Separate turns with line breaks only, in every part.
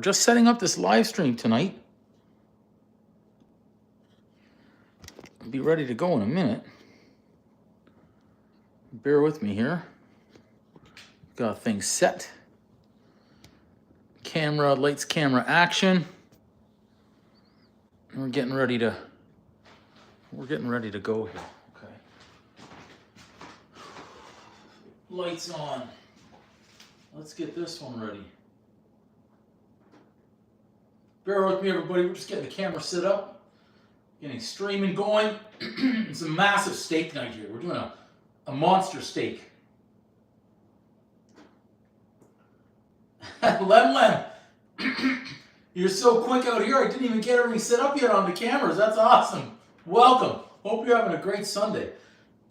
We're just setting up this live stream tonight. I'll be ready to go in a minute. Bear with me here. Got things set. Camera, lights, camera, action. And we're getting ready to go here. Okay. Lights on. Let's get this one ready. Bear with me, everybody. We're just getting the camera set up, getting streaming going. It's a massive steak night here. We're doing a monster steak. Lem, you're so quick out here. I didn't even get everything set up yet on the cameras. That's awesome. Welcome. Hope you're having a great Sunday.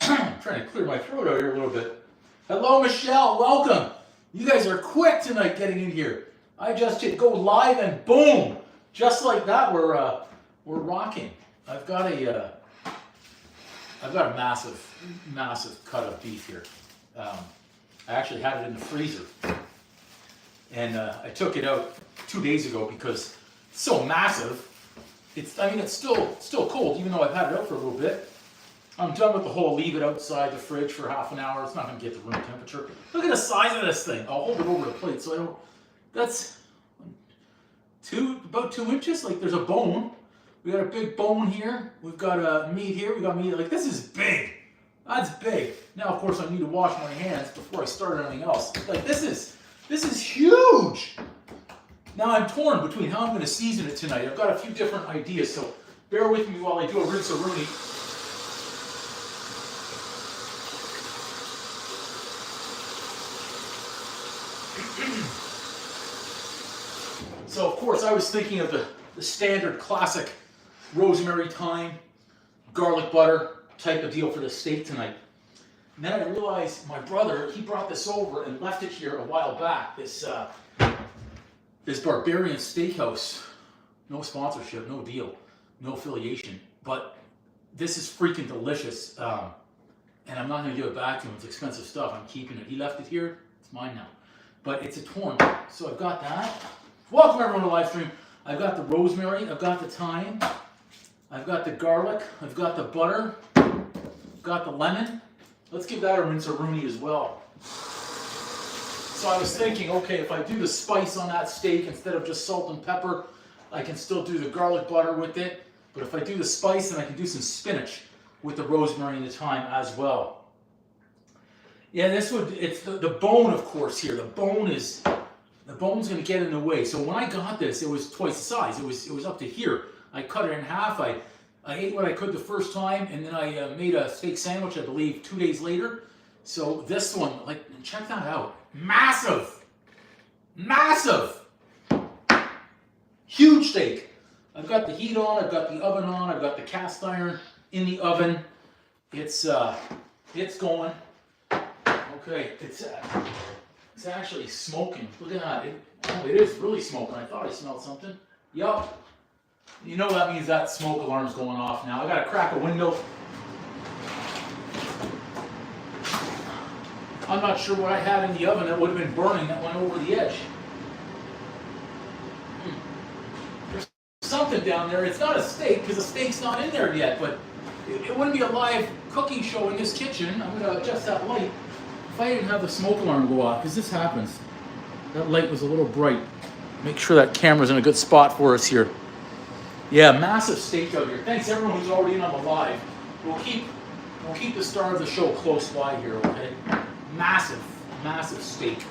I'm trying to clear my throat out here a little bit. Hello, Michelle. Welcome. You guys are quick tonight getting in here. I just hit go live and boom, just like that. We're rocking. I've got a massive cut of beef here. I actually had it in the freezer, and I took it out 2 days ago because it's so massive. It's still cold, even though I've had it out for a little bit. I'm done with the whole leave it outside the fridge for half an hour. It's not going to get the room temperature. Look at the size of this thing. I'll hold it over the plate so I don't. That's about 2 inches. Like there's a bone. We got a big bone here. We've got a meat here. We got meat. Like this is big. That's big. Now of course I need to wash my hands before I start anything else. Like this is huge. Now I'm torn between how I'm going to season it tonight. I've got a few different ideas, so bear with me while I do a rinse-a-rooney. So of course I was thinking of the standard classic rosemary, thyme, garlic butter type of deal for the steak tonight. And then I realized my brother, he brought this over and left it here a while back. This Barbarian Steakhouse, no sponsorship, no deal, no affiliation, but this is freaking delicious. And I'm not going to give it back to him. It's expensive stuff. I'm keeping it. He left it here. It's mine now. But it's a torn. So I've got that. Welcome everyone to the live stream. I've got the rosemary. I've got the thyme. I've got the garlic. I've got the butter. I've got the lemon. Let's give that a rinse-a-rooney as well. So I was thinking, okay, if I do the spice on that steak instead of just salt and pepper, I can still do the garlic butter with it. But if I do the spice, then I can do some spinach with the rosemary and the thyme as well. Yeah, it's the bone, of course, here. The bone's going to get in the way. So when I got this, it was twice the size. It was up to here. I cut it in half. I ate what I could the first time, and then I made a steak sandwich, I believe, 2 days later. So this one, like, check that out. Massive! Massive! Huge steak. I've got the heat on, I've got the oven on, I've got the cast iron in the oven. It's going. Okay, it's actually smoking. Look at that. It is really smoking. I thought I smelled something. Yup. You know that means that smoke alarm's going off now. I gotta crack a window. I'm not sure what I had in the oven that would have been burning that went over the edge. There's something down there. It's not a steak because the steak's not in there yet, but it wouldn't be a live cooking show in this kitchen. I'm going to adjust that light if I didn't have the smoke alarm go off, because this happens. That light was a little bright. Make sure that camera's in a good spot for us here. Yeah, massive steak out here. Thanks everyone who's already in on the live. We'll keep the star of the show close by here, okay? Massive steak.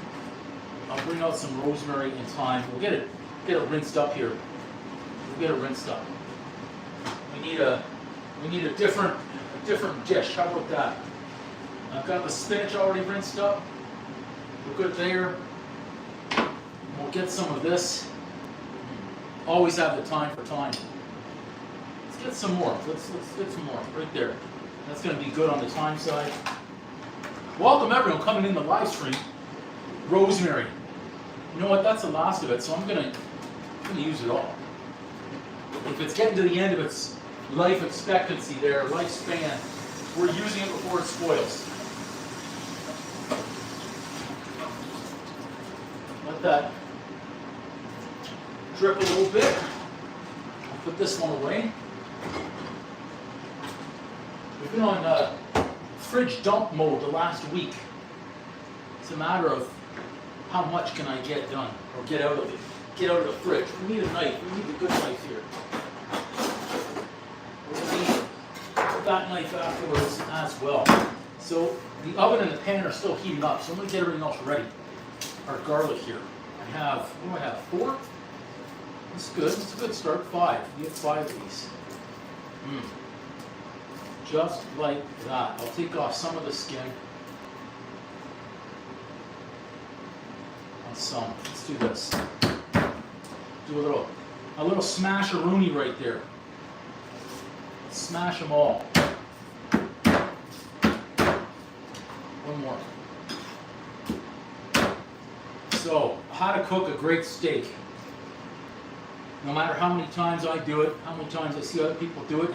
I'll bring out some rosemary and thyme. We'll get it rinsed up here. We'll get it rinsed up. We need a different dish. How about that? I've got the spinach already rinsed up. We're good there. We'll get some of this. Always have the time for thyme. Let's get some more. Let's get some more right there. That's going to be good on the thyme side. Welcome everyone coming in the live stream. Rosemary. You know what? That's the last of it, so I'm gonna use it all. If it's getting to the end of its life expectancy there, lifespan, we're using it before it spoils. drip a little bit. I'll put this one away. We've been on fridge dump mode the last week. It's a matter of how much can I get done or get out of it. Get out of the fridge. We need a knife. We need a good knife here. We're going to need that knife afterwards as well. So the oven and the pan are still heating up, so I'm going to get everything else ready. Our garlic here. I have, what do I have, 4? That's good. That's a good start. 5. You have 5 of these. Just like that. I'll take off some of the skin. On some. Let's do this. Do a little smash-a-rooney right there. Smash them all. One more. So, how to cook a great steak. No matter how many times I do it, how many times I see other people do it,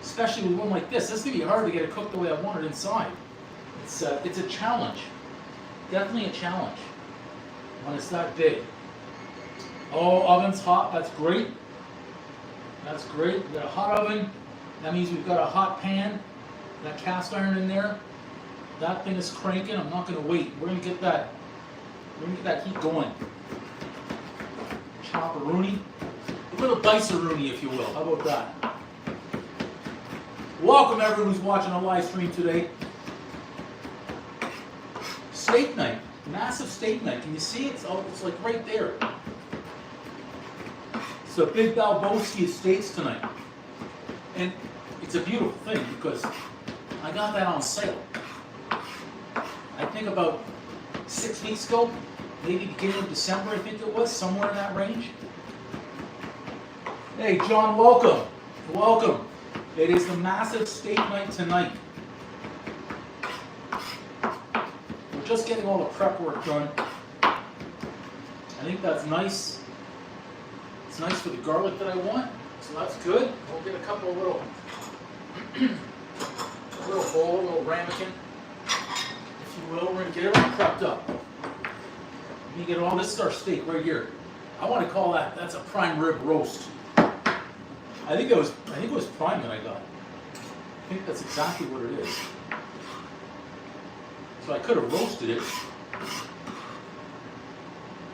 especially with one like this. This is going to be hard to get it cooked the way I want it inside. It's a challenge. Definitely a challenge when it's that big. Oh, oven's hot. That's great. That's great. We've got a hot oven. That means we've got a hot pan. That cast iron in there. That thing is cranking. I'm not going to wait. We're going to get that. We're going to get that heat going. Chop-a-rooney. A little dice-a-rooney, if you will. How about that? Welcome everyone who's watching the live stream today. Steak night. Massive steak night. Can you see it? It's like right there. It's a big Balboski Estates tonight. And it's a beautiful thing because I got that on sale. I think about 6 weeks ago, maybe beginning of December, I think it was, somewhere in that range. Hey, John, welcome. Welcome. It is the massive steak night tonight. We're just getting all the prep work done. I think that's nice. It's nice for the garlic that I want, so that's good. We'll get a couple of little bowl, a little ramekin, if you will. We're going to get everything prepped up. Let me get all this. Is our steak right here. I want to call that's a prime rib roast. I think it was prime that I got. I think that's exactly what it is. So I could have roasted it.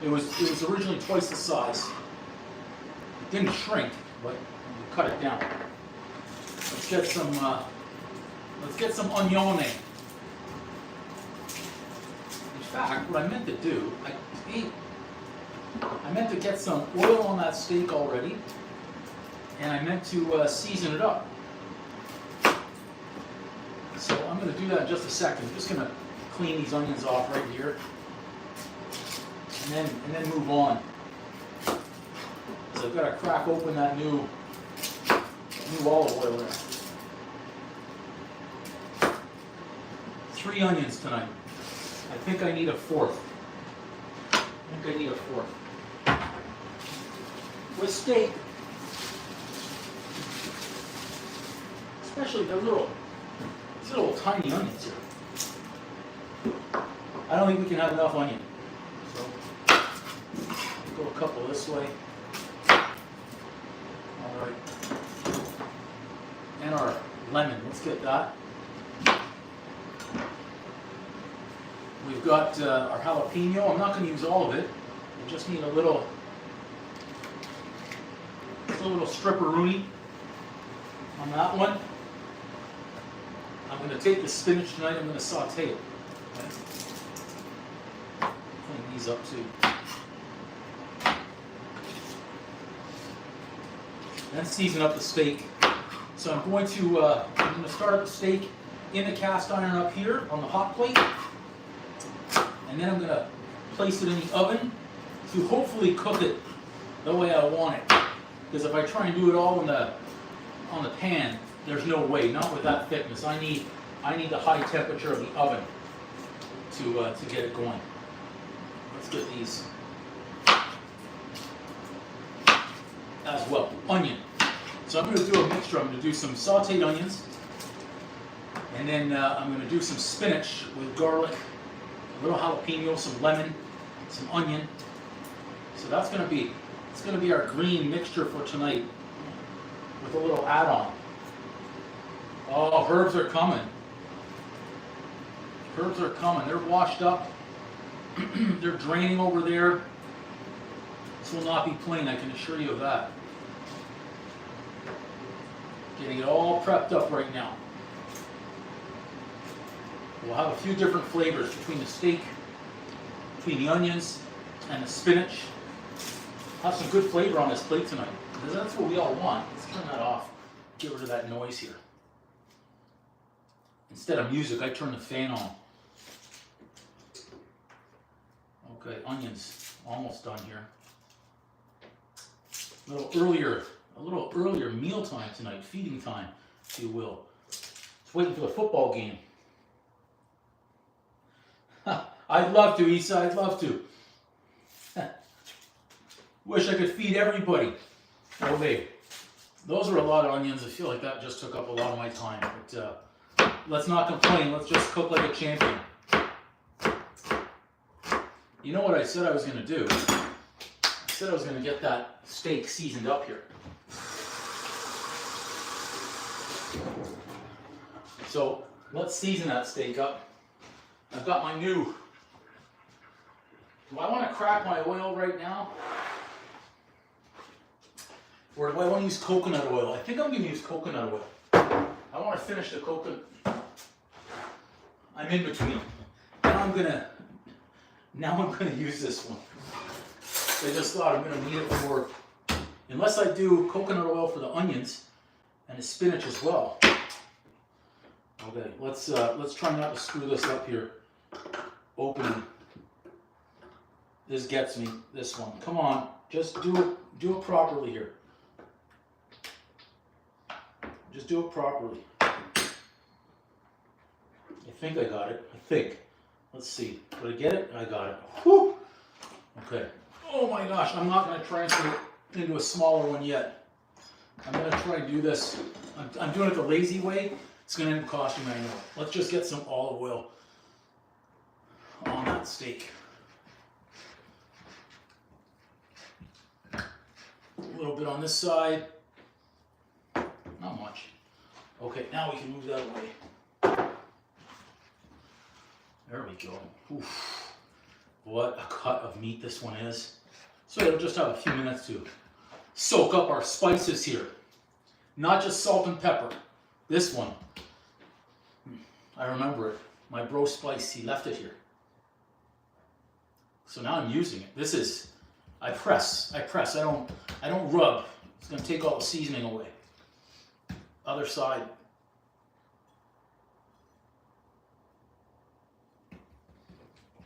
It was originally twice the size. It didn't shrink, but you cut it down. Let's get some onion. In fact, what I meant to do, I meant to get some oil on that steak already, and I meant to season it up. So I'm going to do that in just a second. I'm just going to clean these onions off right here, and then move on. So I've got to crack open that new olive oil there. 3 onions tonight. I think I need a 4th. With steak, especially these little tiny onions here. I don't think we can have enough onion. So go a couple this way. All right. And our lemon. Let's get that. We've got our jalapeno. I'm not going to use all of it. We just need a little strip-a-rooney on that one. I'm going to take the spinach tonight. I'm going to saute it. Okay. Clean these up too. Then season up the steak. So I'm going to start up the steak in the cast iron up here on the hot plate. And then I'm going to place it in the oven to hopefully cook it the way I want it. Because if I try and do it all on the pan, there's no way, not with that thickness. I need the high temperature of the oven to get it going. Let's get these as well. Onion. So I'm going to do a mixture. I'm going to do some sauteed onions, and then I'm going to do some spinach with garlic, a little jalapeno, some lemon, some onion. So that's going to be It's going to be our green mixture for tonight with a little add-on. Oh, herbs are coming. Herbs are coming. They're washed up. They're draining over there. This will not be plain, I can assure you of that. Getting it all prepped up right now. We'll have a few different flavors between the steak, between the onions, and the spinach. Have some good flavor on this plate tonight, because that's what we all want. Let's turn that off. Get rid of that noise here. Instead of music, I turn the fan on. Okay, onions almost done here. A little earlier meal time tonight, feeding time, if you will. It's waiting for the football game. I'd love to, Isa, I'd love to. Wish I could feed everybody. Oh, babe. Those are a lot of onions. I feel like that just took up a lot of my time. But let's not complain. Let's just cook like a champion. You know what I said I was going to do? I said I was going to get that steak seasoned up here. So let's season that steak up. I've got my new... Do I want to crack my oil right now? Or do I want to use coconut oil? I think I'm going to use coconut oil. I want to finish the coconut. I'm in between. Now I'm going to use this one. I just thought I'm going to need it for, unless I do coconut oil for the onions and the spinach as well. Okay, let's try not to screw this up here. Open. This gets me, this one. Come on, just do it properly here. Just do it properly. I think I got it. I think. Let's see. Did I get it? I got it. Whew. Okay. Oh my gosh, I'm not going to transfer it into a smaller one yet. I'm going to try and do this. I'm doing it the lazy way. It's going to end up costing me, I know. Let's just get some olive oil on that steak. A little bit on this side. Not much. Okay, now we can move that away. There we go. Oof. What a cut of meat this one is. So it'll just have a few minutes to soak up our spices here. Not just salt and pepper. This one, I remember it. My bro Spice, he left it here. So now I'm using it. This is, I press. I don't rub. It's going to take all the seasoning away. Other side.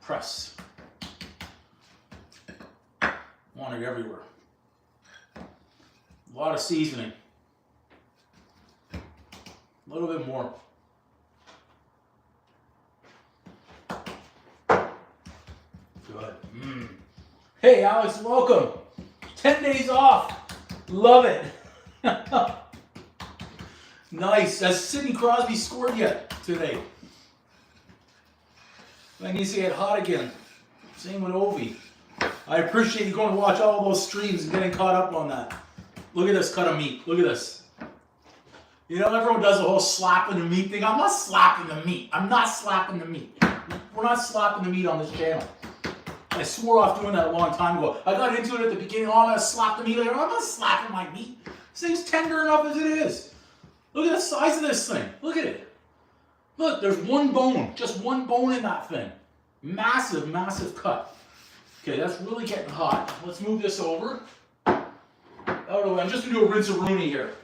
Press. Want it everywhere. A lot of seasoning. A little bit more. Good. Hey Alex, welcome. 10 days off. Love it. Nice. Has Sidney Crosby scored yet today? That needs to get hot again. Same with Ovi. I appreciate you going to watch all those streams and getting caught up on that. Look at this cut of meat. Look at this. You know, everyone does the whole slapping the meat thing. I'm not slapping the meat. I'm not slapping the meat. We're not slapping the meat on this channel. I swore off doing that a long time ago. I got into it at the beginning. Oh, I'm going to slap the meat later. I'm not slapping my meat. This thing's tender enough as it is. Look at the size of this thing. Look at it. Look, there's one bone. Just one bone in that thing. Massive, massive cut. Okay, that's really getting hot. Let's move this over. Out of the way. I'm just going to do a rinse-a-rooney here.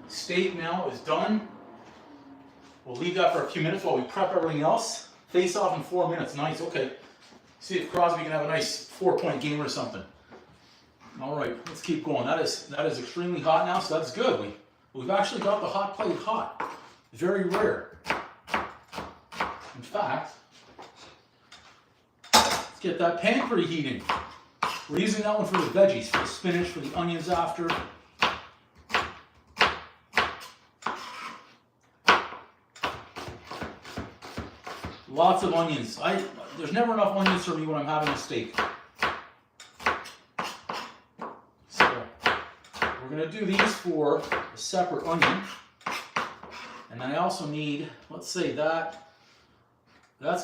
Steak now is done. We'll leave that for a few minutes while we prep everything else. Face off in 4 minutes. Nice, okay. See if Crosby can have a nice 4-point game or something. All right, let's keep going. That is extremely hot now, so that's good. We've actually got the hot plate hot. Very rare. In fact, let's get that pan preheating. We're using that one for the veggies, for the spinach, for the onions after. Lots of onions. There's never enough onions for me when I'm having a steak. So we're going to do these for a separate onion. And then I also need, let's say that's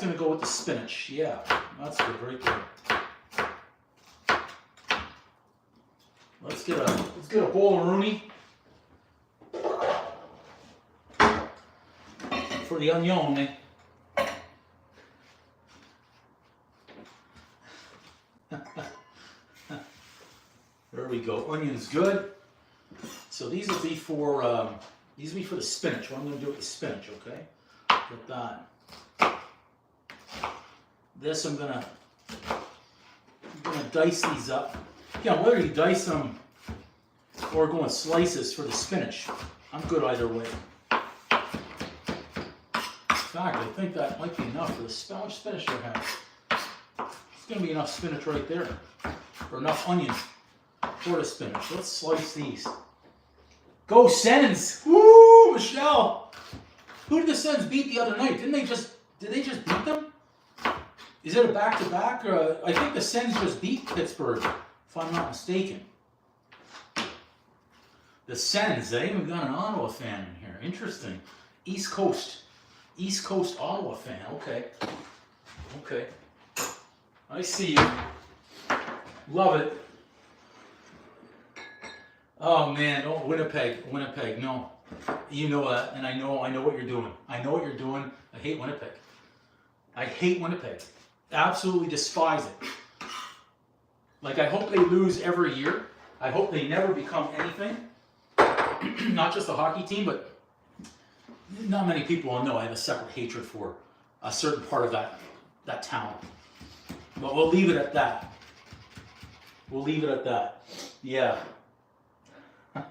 going to go with the spinach. Yeah, that's good right there. Let's get a bowl of rooney for the onion. There we go. Onion's good. So these will be for the spinach. What I'm going to do with the spinach, okay? Get that. This I'm gonna dice these up. Yeah, whether you dice them or go in slices for the spinach, I'm good either way. In fact, I think that might be enough for the how much spinach I have. It's gonna be enough spinach right there, or enough onion for the spinach. Let's slice these. Go Sens! Woo, Michelle! Who did the Sens beat the other night? Did they just beat them? Is it a back-to-back? I think the Sens just beat Pittsburgh, if I'm not mistaken. The Sens, they even got an Ottawa fan in here. Interesting. East Coast Ottawa fan. Okay. I see you. Love it. Oh man, oh, Winnipeg, no. You know that, and I know what you're doing. I hate Winnipeg. Absolutely despise it. Like, I hope they lose every year. I hope they never become anything. Not just a hockey team, but not many people will know I have a separate hatred for a certain part of that town. But we'll leave it at that. Yeah.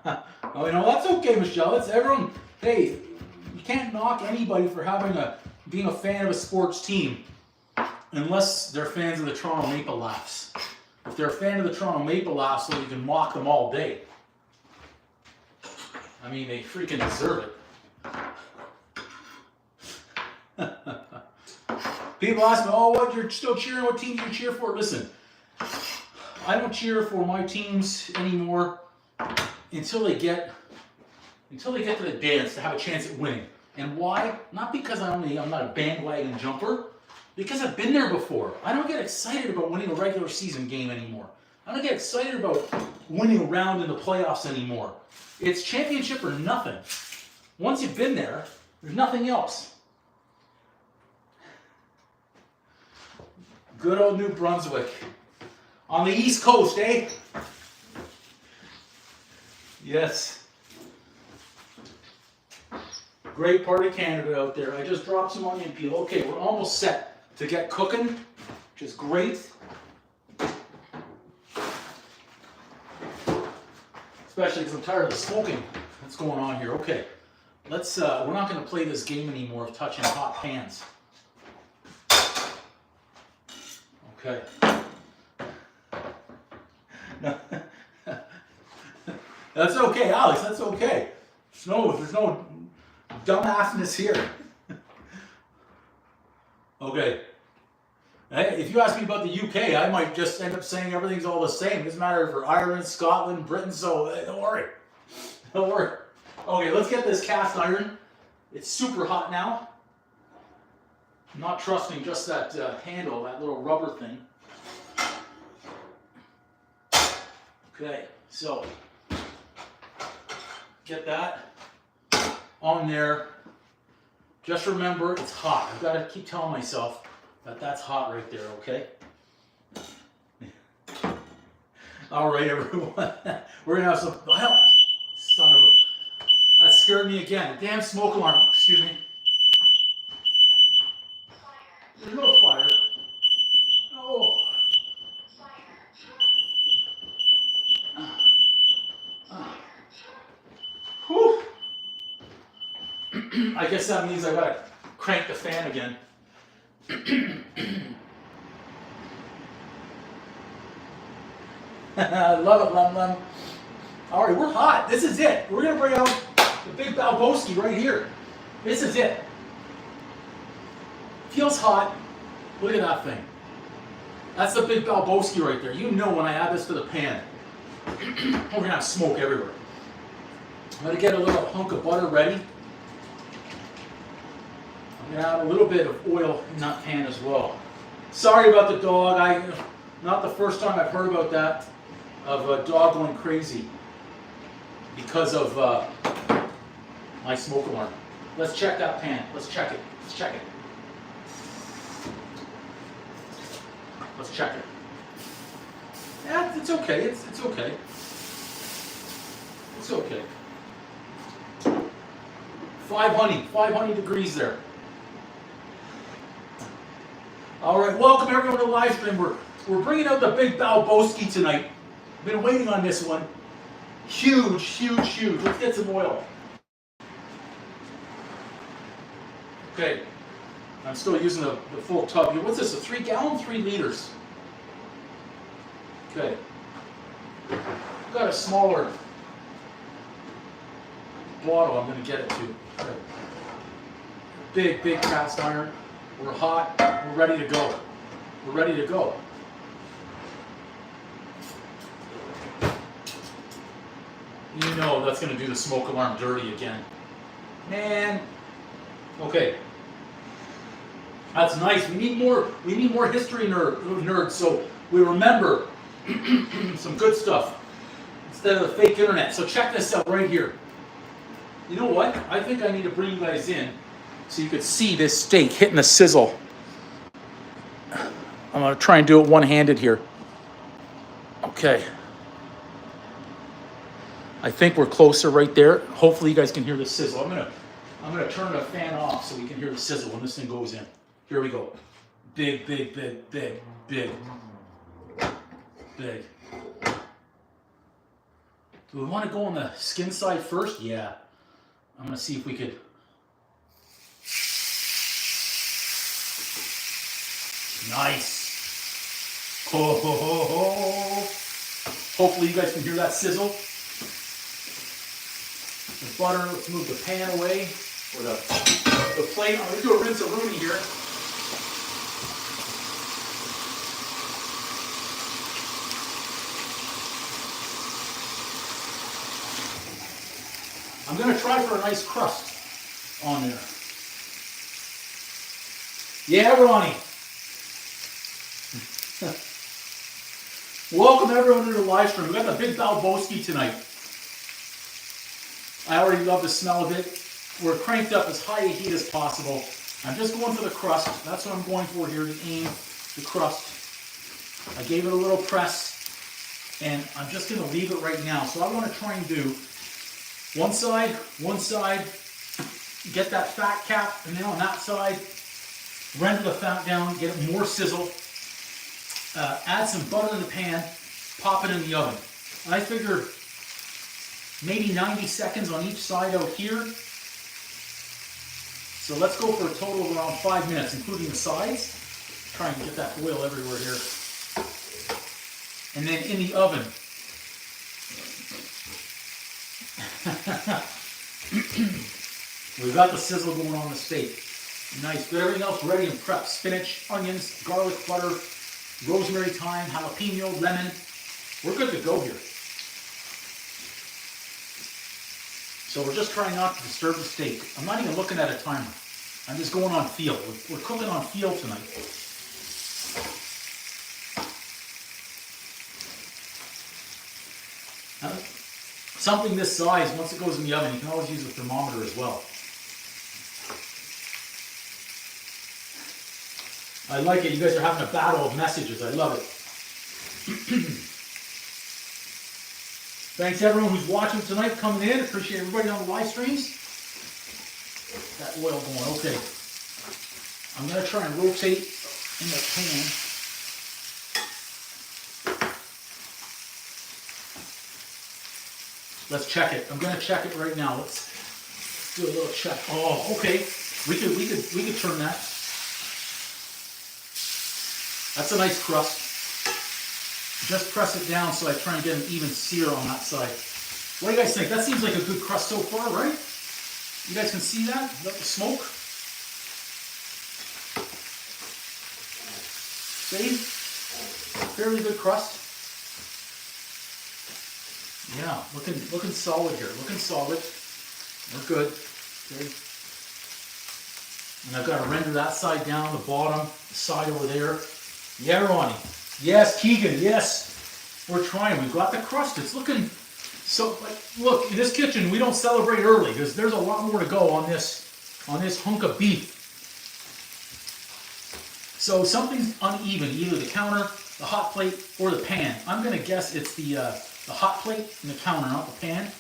Oh, that's okay, Michelle. It's everyone. Hey, you can't knock anybody for being a fan of a sports team unless they're fans of the Toronto Maple Leafs. If they're a fan of the Toronto Maple Leafs, so you can mock them all day. I mean, they freaking deserve it. People ask me, what, you're still cheering? What team do you cheer for? Listen, I don't cheer for my teams anymore until they get to the dance to have a chance at winning. And why? Not because I'm not a bandwagon jumper, because I've been there before. I don't get excited about winning a regular season game anymore. I don't get excited about winning a round in the playoffs anymore. It's championship or nothing. Once you've been there, there's nothing else. Good old New Brunswick. On the East Coast, eh? Yes. Great part of Canada out there. I just dropped some onion peel. Okay, we're almost set to get cooking, which is great. Especially because I'm tired of the smoking that's going on here. Okay, let's, we're not going to play this game anymore of touching hot pans. Okay. That's okay, Alex, that's okay. There's no dumbassness here. Okay. If you ask me about the UK, I might just end up saying everything's all the same. It doesn't matter for Ireland, Scotland, Britain, so don't worry. Don't worry. Okay, let's get this cast iron. It's super hot now. I'm not trusting just that handle, that little rubber thing. Okay, so get that on there. Just remember, it's hot. I've got to keep telling myself that that's hot right there, okay? All right, everyone. We're going to have some... Well, son of a... That scared me again. The damn smoke alarm. Excuse me. There's no fire. No. Whew. I guess that means I've got to crank the fan again. I love it, Lum Lum. All right, we're hot. This is it. We're going to bring out the big Balboski right here. This is it. Feels feels hot. Look at that thing. That's the big Balboski right there. You know when I add this to the pan, we're gonna have smoke everywhere. I'm gonna get a little hunk of butter ready. I'm gonna add a little bit of oil in that pan as well. Sorry about the dog. Not the first time I've heard about that, of a dog going crazy because of my smoke alarm. Let's check that pan. Let's check it. Let's check it. Let's check it. Yeah, it's okay. It's okay. It's okay. 500 degrees there. All right, welcome everyone to the live stream. We're bringing out the big Balboski tonight. Been waiting on this one. Huge, huge, huge. Let's get some oil. Okay, I'm still using the full tub here. What's this, a 3 gallon, 3 liters? Okay, got a smaller bottle I'm going to get it to. Okay. Big cast iron. We're hot, we're ready to go. We're ready to go. You know that's going to do the smoke alarm dirty again. Man. Okay. That's nice. We need more history nerds so we remember some good stuff instead of the fake internet. So check this out right here. You know what? I think I need to bring you guys in so you could see this steak hitting the sizzle. I'm going to try and do it one-handed here. Okay. I think we're closer right there. Hopefully you guys can hear the sizzle. I'm gonna turn the fan off so we can hear the sizzle when this thing goes in. Here we go. Big. Do we want to go on the skin side first? Yeah. I'm gonna see if we could. Nice. Ho, ho, ho, ho. Hopefully you guys can hear that sizzle. The butter, let's move the pan away, or the plate. I'm going to do a rinse-a-rooney here. I'm going to try for a nice crust on there. Yeah, Ronnie. Welcome everyone to the live stream. We got the big Balboski tonight. I already love the smell of it. We're cranked up as high a heat as possible. I'm just going for the crust. That's what I'm going for here, to aim the crust. I gave it a little press, and I'm just going to leave it right now. So I want to try and do one side, get that fat cap, and then on that side, render the fat down, get it more sizzle, add some butter in the pan, pop it in the oven. I figure maybe 90 seconds on each side out here. So let's go for a total of around 5 minutes, including the sides. Try and get that oil everywhere here. And then in the oven. We've got the sizzle going on the steak. Nice. Got everything else ready and prepped. Spinach, onions, garlic, butter, rosemary, thyme, jalapeno, lemon. We're good to go here. So we're just trying not to disturb the steak. I'm not even looking at a timer. I'm just going on feel. We're cooking on feel tonight. Something this size, once it goes in the oven, you can always use a thermometer as well. I like it. You guys are having a battle of messages. I love it. Thanks everyone who's watching tonight, coming in. Appreciate everybody on the live streams. That oil going. Okay. I'm going to try and rotate in the pan. Let's check it. I'm going to check it right now. Let's do a little check. Oh, okay. We could turn that. That's a nice crust. Just press it down so I try and get an even sear on that side. What do you guys think? That seems like a good crust so far, right? You guys can see that? Is that the smoke? See? Fairly good crust. Yeah, looking solid here. Looking solid. We're good. Okay. And I've got to render that side down, the bottom, the side over there. Yeah, Ronnie. Yes, Keegan, yes. We're trying. We've got the crust. It's looking so, like, look, in this kitchen, we don't celebrate early because there's a lot more to go on this hunk of beef. So something's uneven, either the counter, the hot plate, or the pan. I'm going to guess it's the hot plate and the counter, not the pan.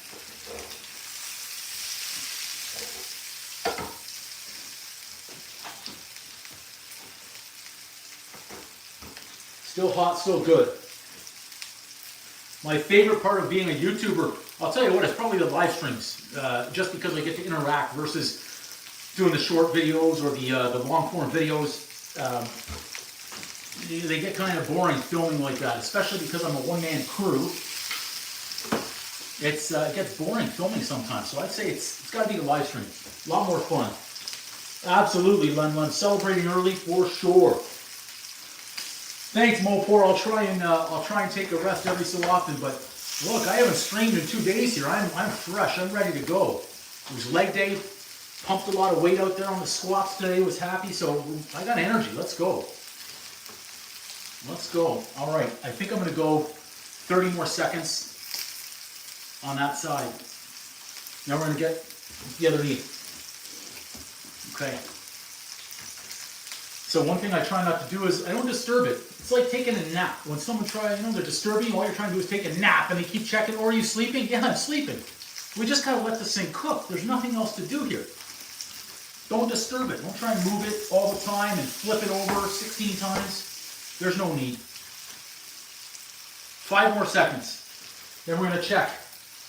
Still hot, still good. My favorite part of being a YouTuber, I'll tell you what, it's probably the live streams, just because I get to interact versus doing the short videos or the long form videos. They get kind of boring filming like that, especially because I'm a one-man crew. It gets boring filming sometimes, so I'd say it's got to be the live stream. A lot more fun. Absolutely, Lun. Celebrating early for sure. Thanks, Mopor. I'll try and take a rest every so often. But look, I haven't streamed in 2 days here. I'm fresh. I'm ready to go. It was leg day. Pumped a lot of weight out there on the squats today. Was happy, so I got energy. Let's go. Let's go. All right. I think I'm going to go 30 more seconds on that side. Now we're going to get the other knee. Okay. So one thing I try not to do is I don't disturb it. It's like taking a nap. When someone tries, they're disturbing you, all you're trying to do is take a nap and they keep checking, or are you sleeping? Yeah, I'm sleeping. We just gotta let this thing cook. There's nothing else to do here. Don't disturb it. Don't try and move it all the time and flip it over 16 times. There's no need. 5 more seconds. Then we're gonna check.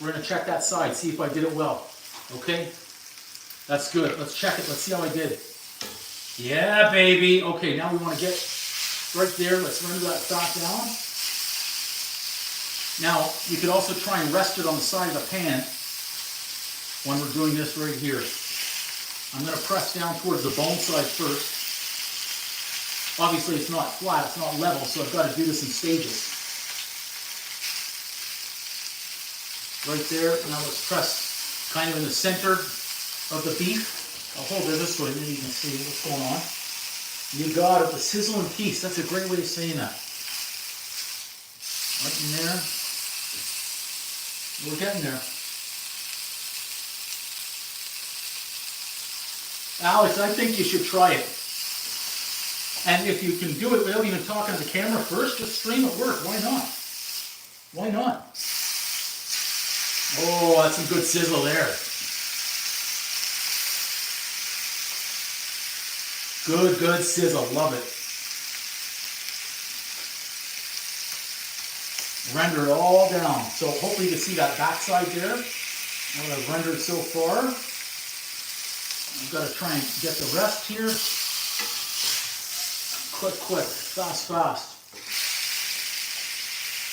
We're gonna check that side, see if I did it well. Okay? That's good. Let's check it. Let's see how I did. Yeah, baby. Okay, now we want to get right there. Let's render that fat down. Now, you could also try and rest it on the side of the pan when we're doing this right here. I'm going to press down towards the bone side first. Obviously, it's not flat, it's not level, so I've got to do this in stages. Right there. Now let's press kind of in the center of the beef. I'll hold it this way, maybe you can see what's going on. You got it, the sizzling piece. That's a great way of saying that. Right in there. We're getting there. Alex, I think you should try it. And if you can do it without even talking to the camera first, just stream at work. Why not? Why not? Oh, that's some good sizzle there. Good sizzle. Love it. Render it all down. So hopefully you can see that backside there. What I've rendered so far. I've got to try and get the rest here. Quick, fast.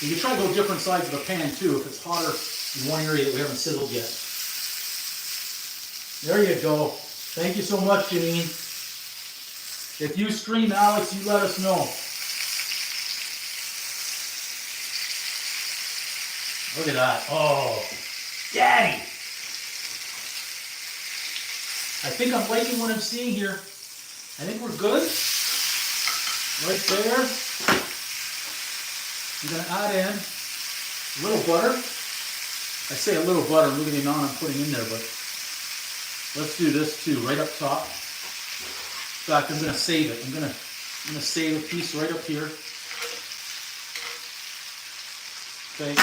You can try to go different sides of the pan too if it's hotter in one area that we haven't sizzled yet. There you go. Thank you so much, Janine. If you stream, Alex, you let us know. Look at that. Oh, Daddy. I think I'm liking what I'm seeing here. I think we're good. Right there. I'm going to add in a little butter. I say a little butter. Look at the amount I'm putting in there, but let's do this too, right up top. In fact, I'm going to save it. I'm going to save a piece right up here. Okay.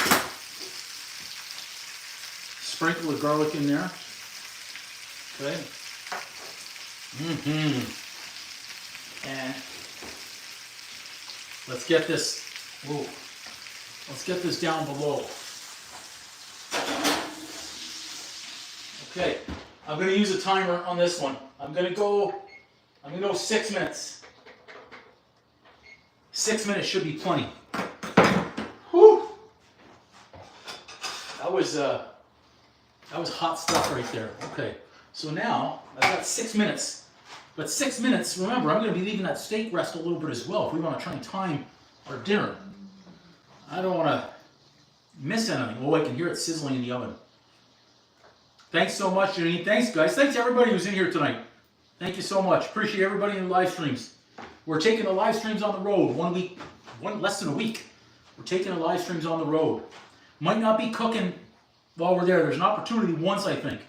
Sprinkle the garlic in there. Okay. And let's get this. Whoa. Let's get this down below. Okay. I'm going to use a timer on this one. I'm going to go 6 minutes. 6 minutes should be plenty. Whew. That was hot stuff right there. Okay. So now I've got 6 minutes But 6 minutes, remember, I'm going to be leaving that steak rest a little bit as well if we want to try and time our dinner. I don't want to miss anything. Oh, I can hear it sizzling in the oven. Thanks so much, Janine. Thanks, guys. Thanks to everybody who's in here tonight. Thank you so much. Appreciate everybody in the live streams. We're taking the live streams on the road less than a week. We're taking the live streams on the road. Might not be cooking while we're there. There's an opportunity once, I think.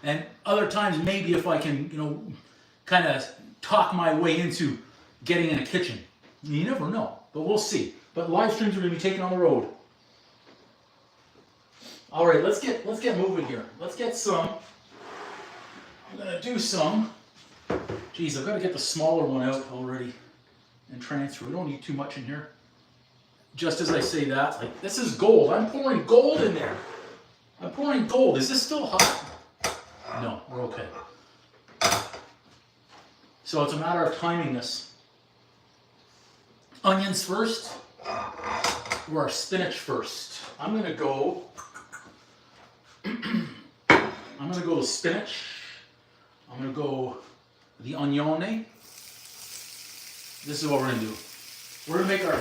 And other times, maybe if I can, kind of talk my way into getting in a kitchen. You never know, but we'll see. But live streams are going to be taken on the road. All right, let's get moving here. Let's get some. I'm going to do some. Geez, I've got to get the smaller one out already and transfer. We don't need too much in here. Just as I say that, like, this is gold. I'm pouring gold in there. I'm pouring gold. Is this still hot? No, we're okay. So it's a matter of timing this. Onions first, or our spinach first. I'm gonna go with spinach. I'm gonna go the onione. This is what we're gonna do. We're gonna make our a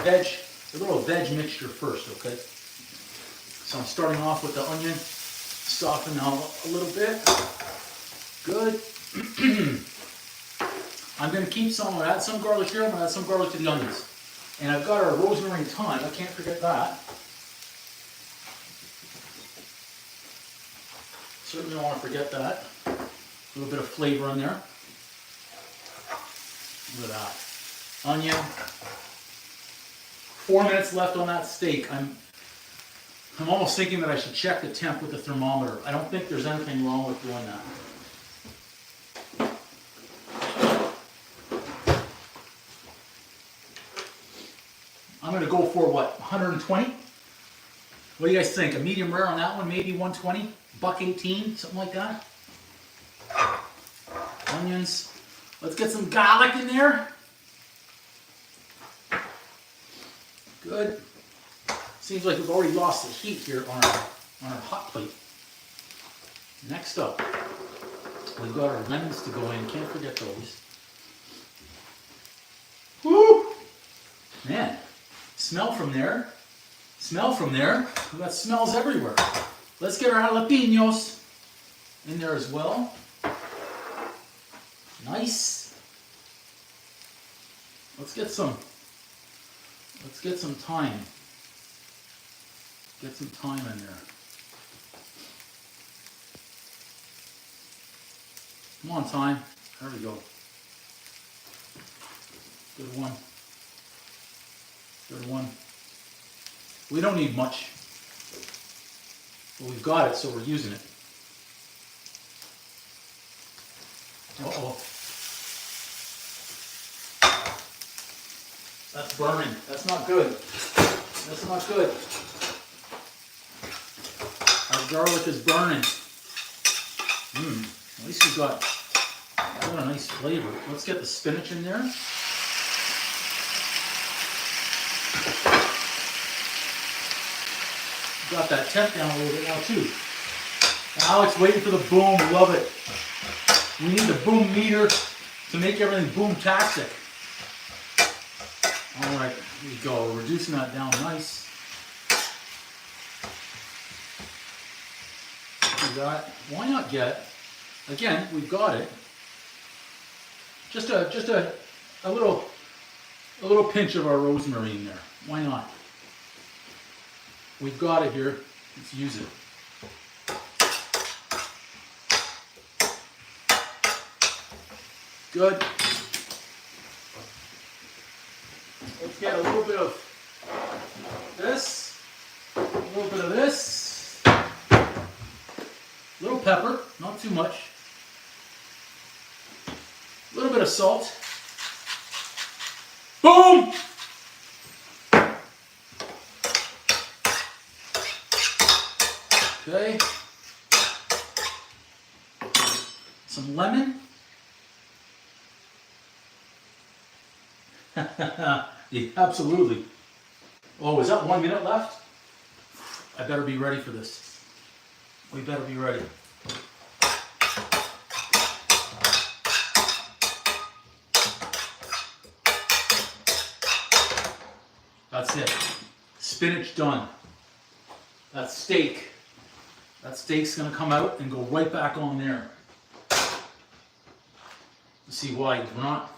little veg mixture first, okay? So I'm starting off with the onion, soften out a little bit. Good. I'm going to keep some. I'm going to add some garlic here. I'm going to add some garlic to the onions. And I've got our rosemary and thyme. I can't forget that. Certainly don't want to forget that. A little bit of flavor in there. Look at that. Onion. 4 minutes left on that steak. I'm almost thinking that I should check the temp with the thermometer. I don't think there's anything wrong with doing that. I'm going to go for what, 120? What do you guys think? A medium rare on that one, maybe 120? $1.18, something like that? Onions. Let's get some garlic in there. Good. Seems like we've already lost the heat here on our hot plate. Next up, we've got our lemons to go in. Can't forget those. Woo! Man, smell from there. Smell from there. We've got smells everywhere. Let's get our jalapenos in there as well. Nice. Let's get some thyme. Get some thyme in there. Come on, thyme. There we go. Good one. Good one. We don't need much. But we've got it, so we're using it. Uh-oh. That's burning. That's not good. That's not good. Our garlic is burning. At least we've got a nice flavor. Let's get the spinach in there. Got that temp down a little bit now too. Alex waiting for the boom. Love it. We need the boom meter to make everything boom-tastic. All right, here we go. We're reducing that down nice. Do that. Why not get? Again, we've got it. Just a little pinch of our rosemary in there. Why not? We've got it here. Let's use it. Good. Let's get a little bit of this, a little bit of this, a little pepper, not too much, a little bit of salt. Boom! Okay. Some lemon. Yeah, absolutely. Oh, is that 1 minute left? I better be ready for this. We better be ready. That's it. Spinach done. That steak's gonna come out and go right back on there. You see why?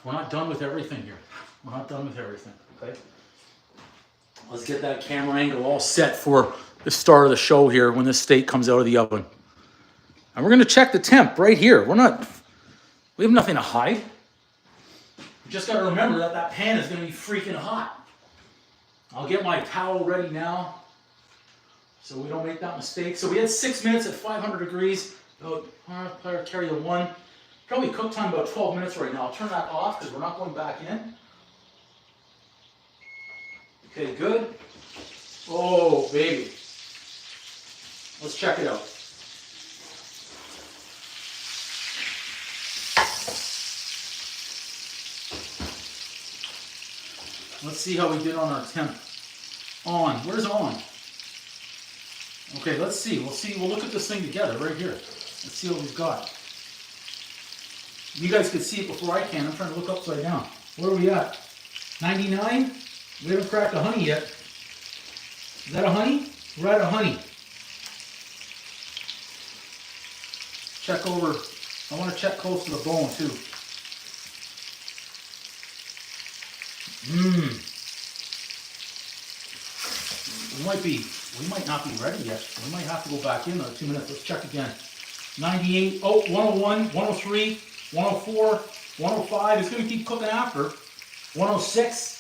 We're not done with everything here. We're not done with everything, okay? Let's get that camera angle all set for the start of the show here when this steak comes out of the oven. And we're gonna check the temp right here. We have nothing to hide. You just gotta remember that that pan is gonna be freaking hot. I'll get my towel ready now so we don't make that mistake. So we had 6 minutes at 500 degrees. I'll carry the one. Probably cook time about 12 minutes right now. I'll turn that off because we're not going back in. Okay, good. Oh, baby. Let's check it out. Let's see how we did on our temp. On. Where's on? Okay, let's see. We'll look at this thing together right here. Let's see what we've got. You guys can see it before I can. I'm trying to look upside down. Where are we at? 99? We haven't cracked a honey yet. Is that a honey? We're at a honey. Check over. I want to check close to the bone too. We might not be ready yet. We might have to go back in another 2 minutes. Let's check again. 98, 101, 103, 104, 105. It's going to keep cooking after. 106.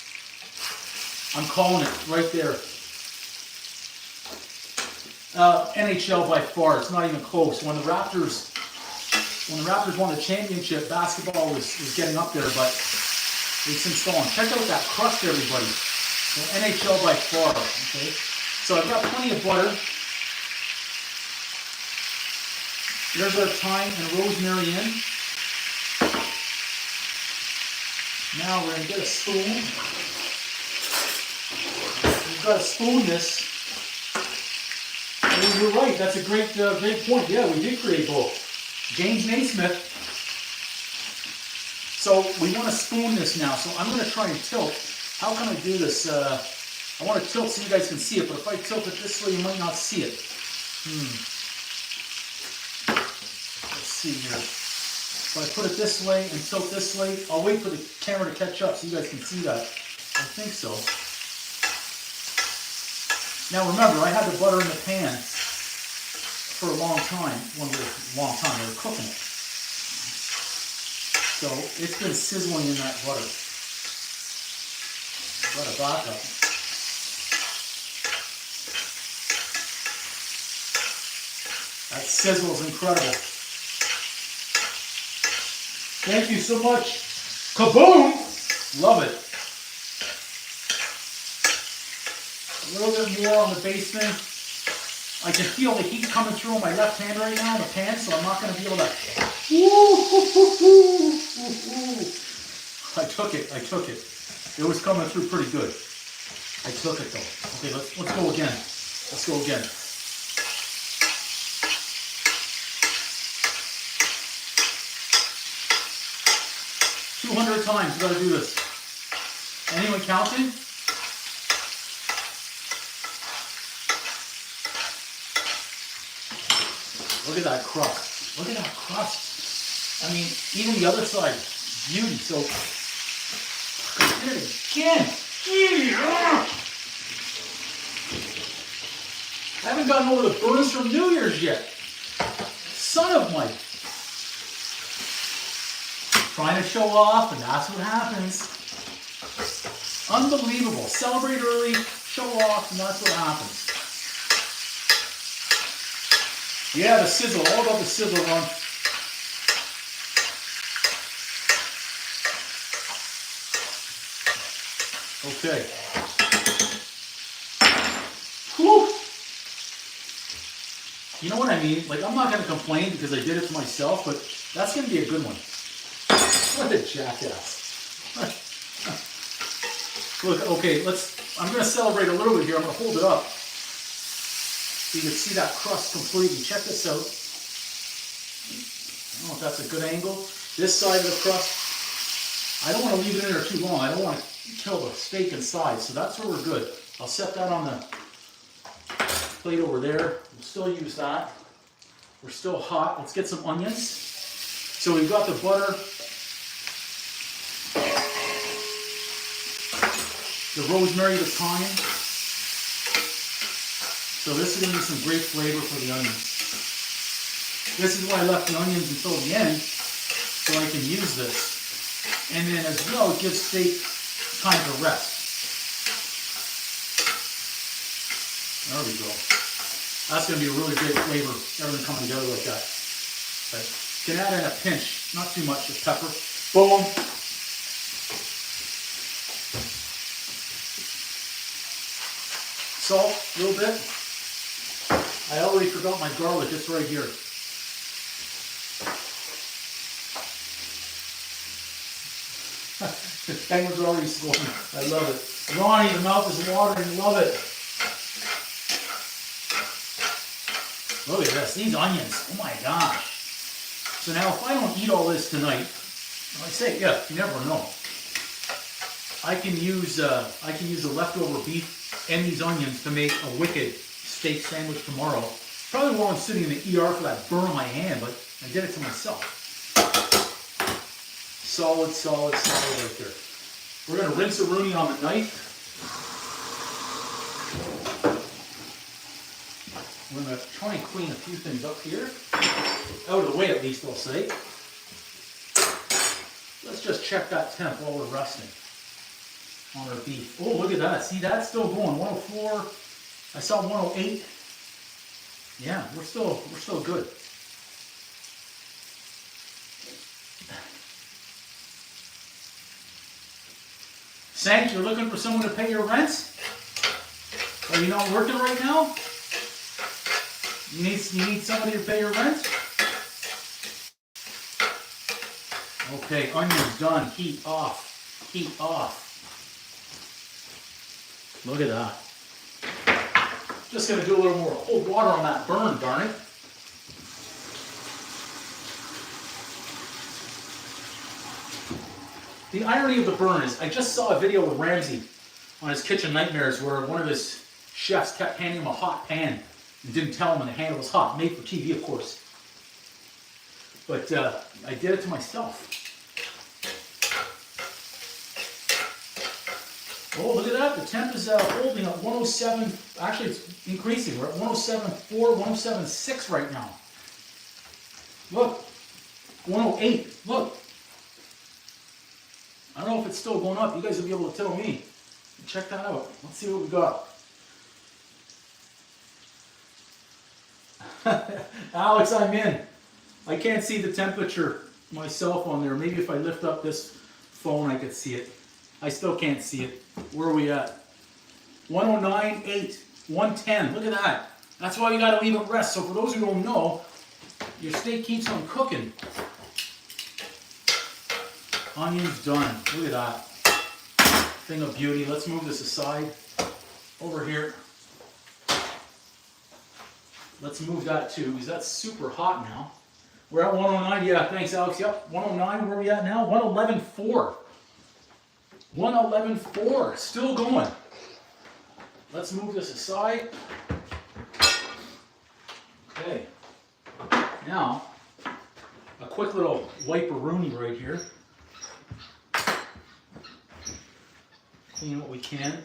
I'm calling it right there. NHL by far. It's not even close. When the Raptors won the championship, basketball was getting up there, but it's since gone. Check out that crust, everybody. So NHL by far. Okay. So I've got plenty of butter. There's our thyme and rosemary in. Now we're going to get a spoon. We've got to spoon this. And you're right, that's a great point. Yeah, we did create both. James Naismith. So we want to spoon this now. So I'm going to try and tilt. How can I do this? I want to tilt so you guys can see it, but if I tilt it this way, you might not see it. Let's see here. If I put it this way and tilt this way, I'll wait for the camera to catch up so you guys can see that. I think so. Now remember, I had the butter in the pan for a long time. We were cooking it. So it's been sizzling in that butter. Got a backup. That sizzle is incredible. Thank you so much. Kaboom! Love it. A little bit more on the basting. I can feel the heat coming through on my left hand right now in the pan, so I'm not going to be able to... I took it. It was coming through pretty good. I took it though. Okay, let's go again. Let's go again. times we got to do this. Anyone counting? Look at that crust. Look at that crust. I mean, even the other side, beauty. So, I did it again. I haven't gotten over the burns from New Year's yet. Son of mine. Trying to show off, and that's what happens. Unbelievable. Celebrate early, show off, and that's what happens. Yeah, the sizzle. All about the sizzle run. Okay. Whew. You know what I mean? Like, I'm not going to complain because I did it to myself, but that's going to be a good one. What a jackass. Look, okay, I'm going to celebrate a little bit here. I'm going to hold it up so you can see that crust completely. Check this out. I don't know if that's a good angle. This side of the crust, I don't want to leave it in there too long. I don't want to kill the steak inside. So that's where we're good. I'll set that on the plate over there. We'll still use that. We're still hot. Let's get some onions. So we've got the butter, the rosemary, the thyme. So this is going to be some great flavor for the onions. This is why I left the onions until the end, so I can use this. And then as well, it gives steak time to rest. There we go. That's going to be a really great flavor, everything coming together like that. Okay. You can add in a pinch, not too much, of pepper. Boom. Salt, a little bit. I already forgot my garlic, it's right here. The penguins are already swollen. I love it. Ronnie, the mouth is watering, love it. Look at this, these onions, oh my gosh. So now if I don't eat all this tonight, I say, yeah, you never know. I can use the leftover beef and these onions to make a wicked steak sandwich tomorrow. Probably while I'm sitting in the ER for that burn on my hand, but I did it to myself. Solid, solid, solid right there. We're going to rinse a rooney on the knife. We're going to try and clean a few things up here. Out of the way at least, I'll say. Let's just check that temp while we're resting on our beef. Oh, look at that. See, that's still going. 104. I saw 108. Yeah, we're still good. Sank, you're looking for someone to pay your rent? Are you not working right now? You need somebody to pay your rent? Okay, onions done. Heat off. Heat off. Look at that. Just going to do a little more cold water on that burn, darn it. The irony of the burn is, I just saw a video with Ramsay on his Kitchen Nightmares where one of his chefs kept handing him a hot pan and didn't tell him when the handle was hot. Made for TV, of course. But I did it to myself. Oh, look at that. The temp is holding at 107. Actually, it's increasing. We're at 107.4, 107.6 right now. Look. 108. Look. I don't know if it's still going up. You guys will be able to tell me. Check that out. Let's see what we got. Alex, I'm in. I can't see the temperature myself on there. Maybe if I lift up this phone, I could see it. I still can't see it. Where are we at? 109.8, 110. Look at that. That's why you got to leave it rest. So for those who don't know, your steak keeps on cooking. Onions done. Look at that. Thing of beauty. Let's move this aside. Over here. Let's move that too, because that's super hot now. We're at 109. Yeah, thanks, Alex. Yep, 109. Where are we at now? 111.4. 111.4. Still going. Let's move this aside. Okay. Now, a quick little wipe-a-rooney right here. Clean what we can.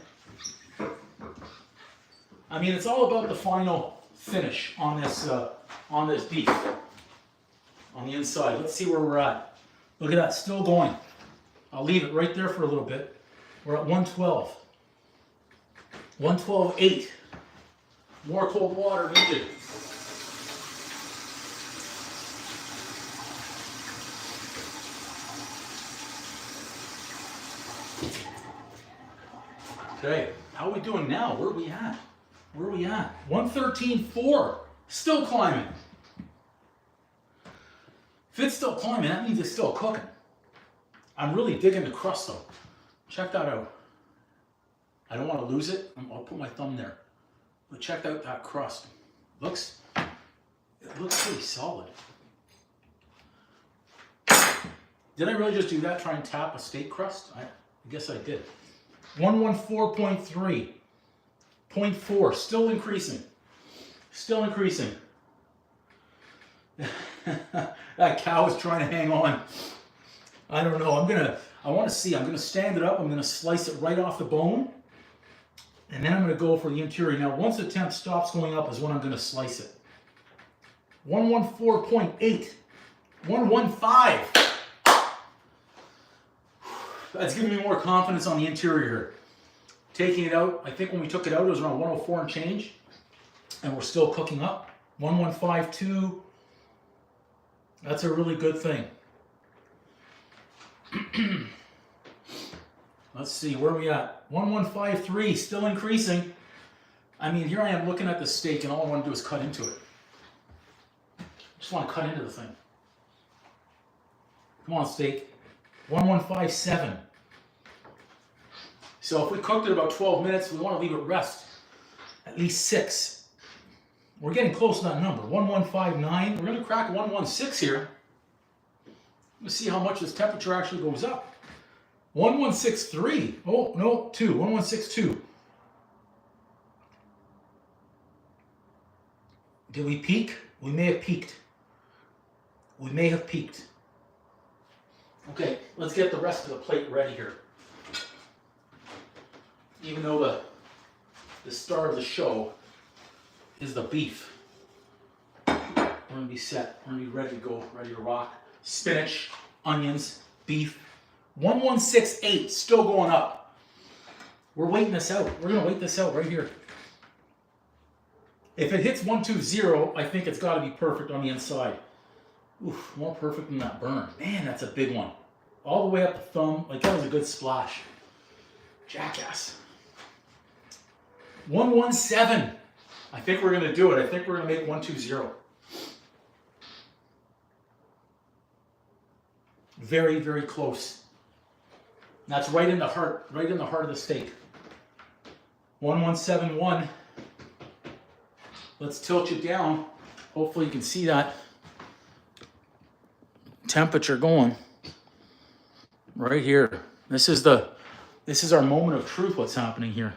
I mean, it's all about the final finish on this beef. On the inside. Let's see where we're at. Look at that, still going. I'll leave it right there for a little bit. We're at 112. 112.8. More cold water needed. Okay, how are we doing now? Where are we at? Where are we at? 113.4. Still climbing. If it's still climbing, that means it's still cooking. I'm really digging the crust though. Check that out. I don't want to lose it. I'll put my thumb there. But check out that crust. It looks pretty solid. Did I really just do that? Try and tap a steak crust? I guess I did. 114.3. 0.4, still increasing. Still increasing. That cow is trying to hang on. I don't know. I want to see. I'm going to stand it up. I'm going to slice it right off the bone. And then I'm going to go for the interior. Now, once the temp stops going up is when I'm going to slice it. 114.8. 115. That's giving me more confidence on the interior here. Taking it out, I think when we took it out, it was around 104 and change. And we're still cooking up. 1152. That's a really good thing. Let's see, where are we at? 1153, still increasing. I mean, here I am looking at the steak, and all I want to do is cut into it. Just want to cut into the thing. Come on, steak. 1157. So if we cooked it about 12 minutes, we want to leave it rest at least 6. We're getting close to that number. 1159. We're going to crack 116 here. Let's see how much this temperature actually goes up. 1163. Oh, no, 2. 1162. Did we peak? We may have peaked. We may have peaked. Okay, let's get the rest of the plate ready here. Even though the star of the show is the beef. We're going to be set. We're going to be ready to go, ready to rock. Spinach, onions, beef. 1168, still going up. We're waiting this out. We're going to wait this out right here. If it hits 120, I think it's got to be perfect on the inside. Oof, more perfect than that burn. Man, that's a big one. All the way up the thumb. Like, that was a good splash. Jackass. 117. I think we're going to do it. I think we're going to make 120. Very, very close. That's right in the heart of the steak. 1171. Let's tilt you down. Hopefully you can see that temperature going right here. This is our moment of truth, what's happening here.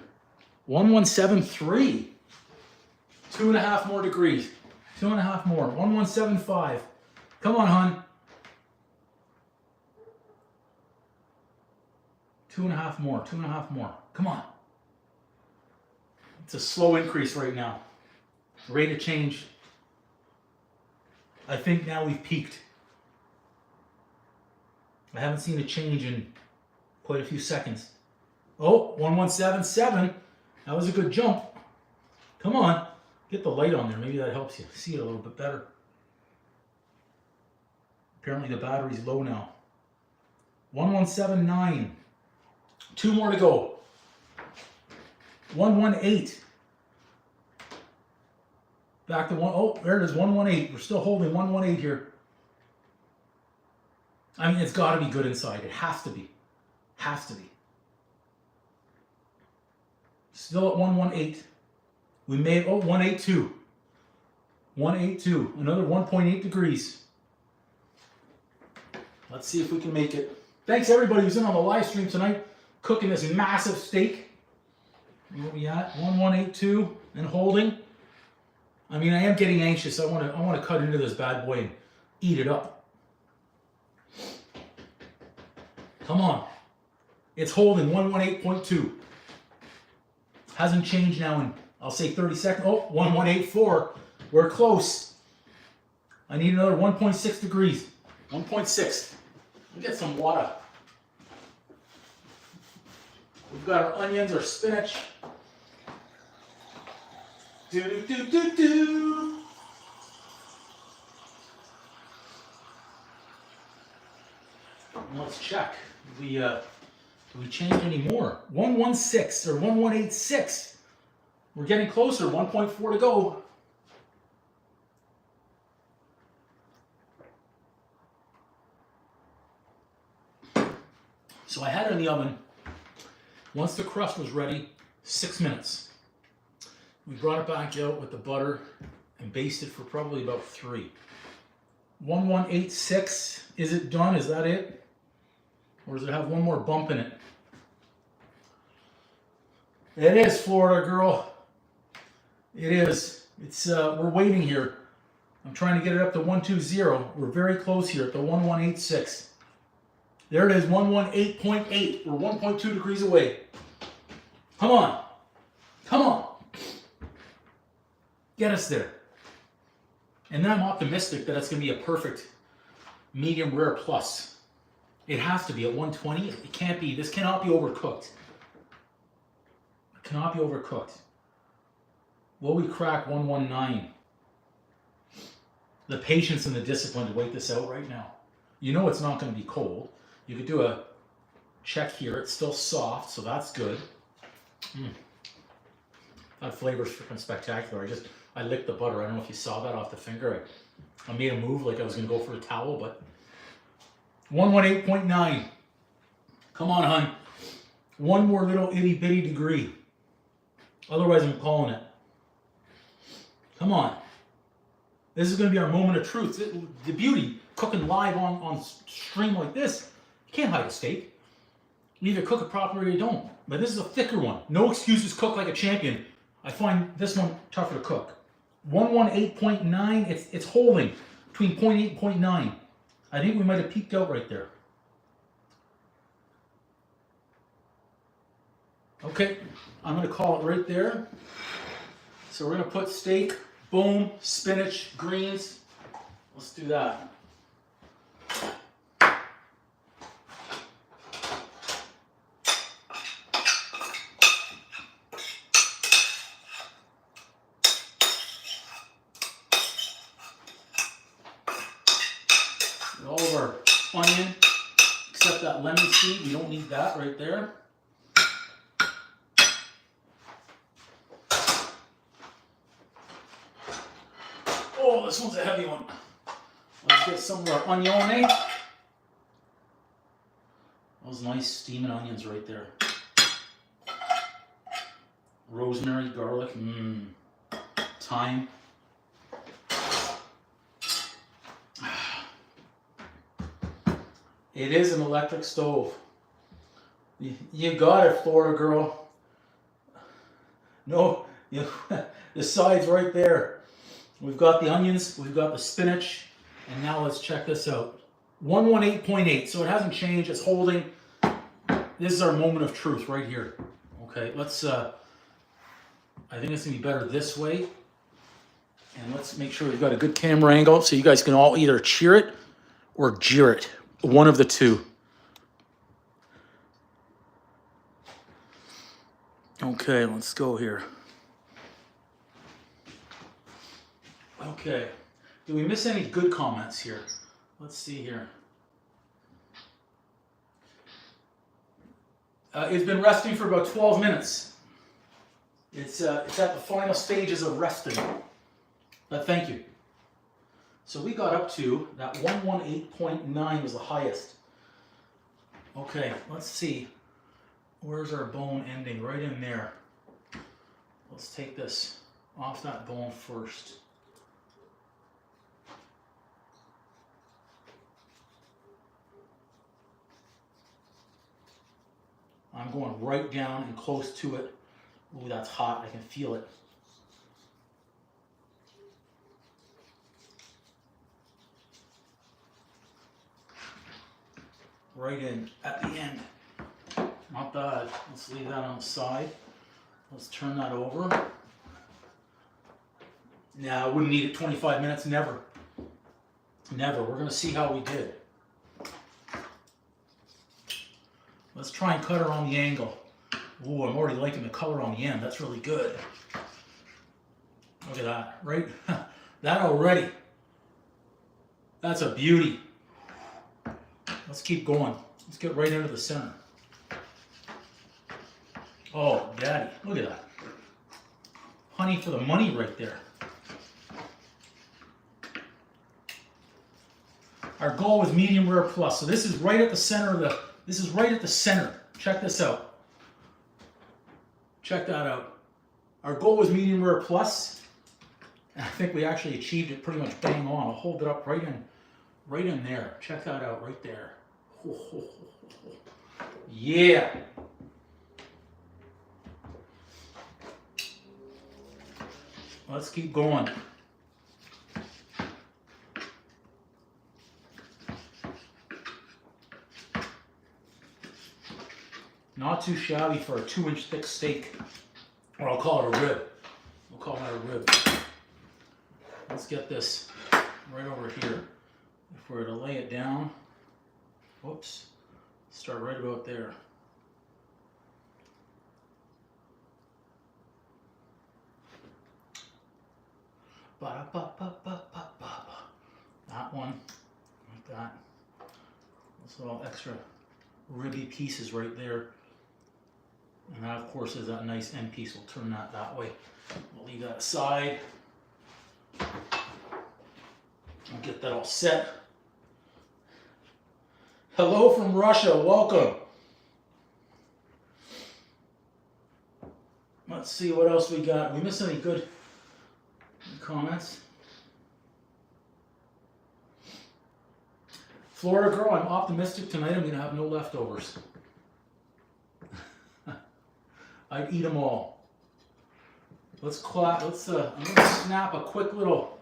1173. 2.5 more degrees. 2.5 more. 1175. Come on, hon. 2.5 more. 2.5 more. Come on. It's a slow increase right now. Rate of change. I think now we've peaked. I haven't seen a change in quite a few seconds. Oh, 1177. That was a good jump. Come on. Get the light on there. Maybe that helps you see it a little bit better. Apparently the battery's low now. 1179. 2 more to go. 118. Back to 1. Oh, there it is. 118. We're still holding 118 here. I mean, it's got to be good inside. It has to be. Has to be. Still at 118. We made, 182. 182. Another 1.8 degrees. Let's see if we can make it. Thanks everybody who's in on the live stream tonight, cooking this massive steak. Where are we at? 1182 and holding. I mean, I am getting anxious. I want to cut into this bad boy and eat it up. Come on. It's holding 118.2. Hasn't changed now in, I'll say 30 seconds. Oh, 1184. We're close. I need another 1.6 degrees. 1.6. Let me get some water. We've got our onions, our spinach. Do. And let's check. Do we change any more? 116 or 1186. We're getting closer. 1.4 to go. So I had it in the oven. Once the crust was ready, 6 minutes. We brought it back out with the butter and basted for probably about 3. 1186. Is it done? Is that it? Or does it have one more bump in it? It is, Florida girl. It is. It's we're waiting here. I'm trying to get it up to 120. We're very close here at the 1186. There it is, 118.8. We're 1.2 degrees away. Come on. Come on. Get us there. And then I'm optimistic that it's going to be a perfect medium rare plus. It has to be at 120. It can't be. This cannot be overcooked. It cannot be overcooked. Will we crack 119? The patience and the discipline to wait this out right now. You know it's not going to be cold. You could do a check here. It's still soft, so that's good. That flavor's freaking spectacular. I licked the butter. I don't know if you saw that off the finger. I made a move like I was going to go for a towel, but 118.9. Come on, hun. One more little itty bitty degree. Otherwise, I'm calling it. Come on. This is going to be our moment of truth. The beauty, cooking live on stream like this, you can't hide a steak. You either cook it properly or you don't. But this is a thicker one. No excuses, cook like a champion. I find this one tougher to cook. 118.9, it's holding between 0.8 and 0.9. I think we might have peaked out right there. Okay, I'm going to call it right there. So we're going to put steak, boom, spinach, greens. Let's do that. All of our onion, except that lemon seed, we don't need that right there. Oh, this one's a heavy one. Let's get some of our onione. Those nice steaming onions right there. Rosemary, garlic, thyme. It is an electric stove. You got it, Florida girl. No, the side's right there. We've got the onions, we've got the spinach, and now let's check this out. 118.8, so it hasn't changed, it's holding. This is our moment of truth right here. Okay, let's, I think it's gonna be better this way. And let's make sure we've got a good camera angle so you guys can all either cheer it or jeer it. One of the two. Okay, let's go here. Okay, did we miss any good comments here? Let's see here. It's been resting for about 12 minutes. It's at the final stages of resting. But thank you. So we got up to that 118.9 was the highest. Okay, let's see. Where's our bone ending? Right in there. Let's take this off that bone first. I'm going right down and close to it. Ooh, that's hot. I can feel it. Right in at the end. Not bad. Let's leave that on the side. Let's turn that over. Now, I wouldn't need it 25 minutes. Never. Never. We're going to see how we did. Let's try and cut her on the angle. Ooh, I'm already liking the color on the end. That's really good. Look at that, right? That already. That's a beauty. Let's keep going. Let's get right into the center. Oh, daddy, look at that. Honey for the money right there. Our goal was medium rare plus. So this is right at the center of the, this is right at the center. Check this out. Check that out. Our goal was medium rare plus. And I think we actually achieved it pretty much bang on. I'll hold it up right in there. Check that out right there. Yeah. Let's keep going. Not too shabby for a 2-inch thick steak. Or I'll call it a rib. We'll call that a rib. Let's get this right over here. If we're to lay it down, whoops, start right about there. That one, like that. Those little extra ribby pieces right there. And that, of course, is that nice end piece. We'll turn that way. We'll leave that aside. I'll get that all set. Hello from Russia. Welcome. Let's see what else we got. We missed any good comments? Florida girl, I'm optimistic tonight. I'm going to have no leftovers. I'd eat them all. I'm going to snap a quick little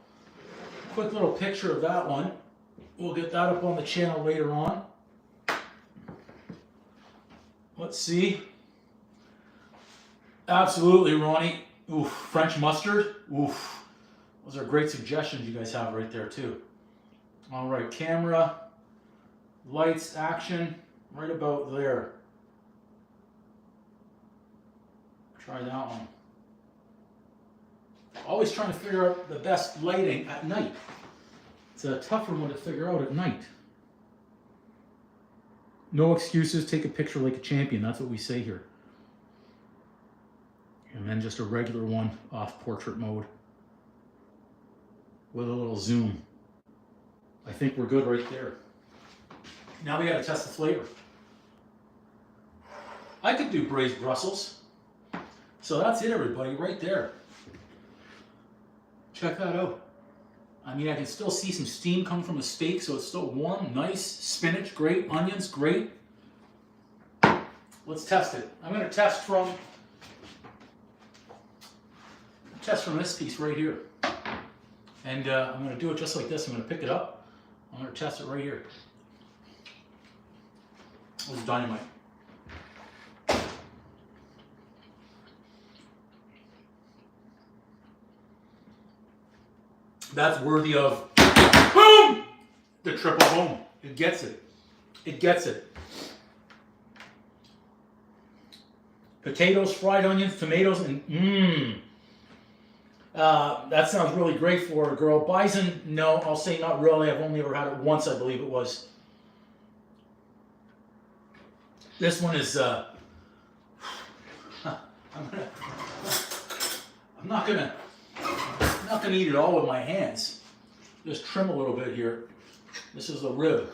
picture of that one. We'll get that up on the channel later on. Let's see. Absolutely, Ronnie. Oof, French mustard. Oof. Those are great suggestions you guys have right there too. All right, camera, lights, action, right about there. Try that one. Always trying to figure out the best lighting at night. It's a tougher one to figure out at night. No excuses, take a picture like a champion. That's what we say here. And then just a regular one off portrait mode with a little zoom. I think we're good right there. Now we got to test the flavor. I could do braised Brussels. So that's it, everybody, right there. Check that out. I mean, I can still see some steam come from a steak, so it's still warm, nice. Spinach, great. Onions, great. Let's test it. I'm going to test from this piece right here. And I'm going to do it just like this. I'm going to pick it up. I'm going to test it right here. This is dynamite. That's worthy of boom! The triple boom. It gets it. It gets it. Potatoes, fried onions, tomatoes, and that sounds really great for a girl. Bison, no, I'll say not really. I've only ever had it once, I believe it was. This one is, I'm not gonna eat it all with my hands. Just trim a little bit here. This is the rib.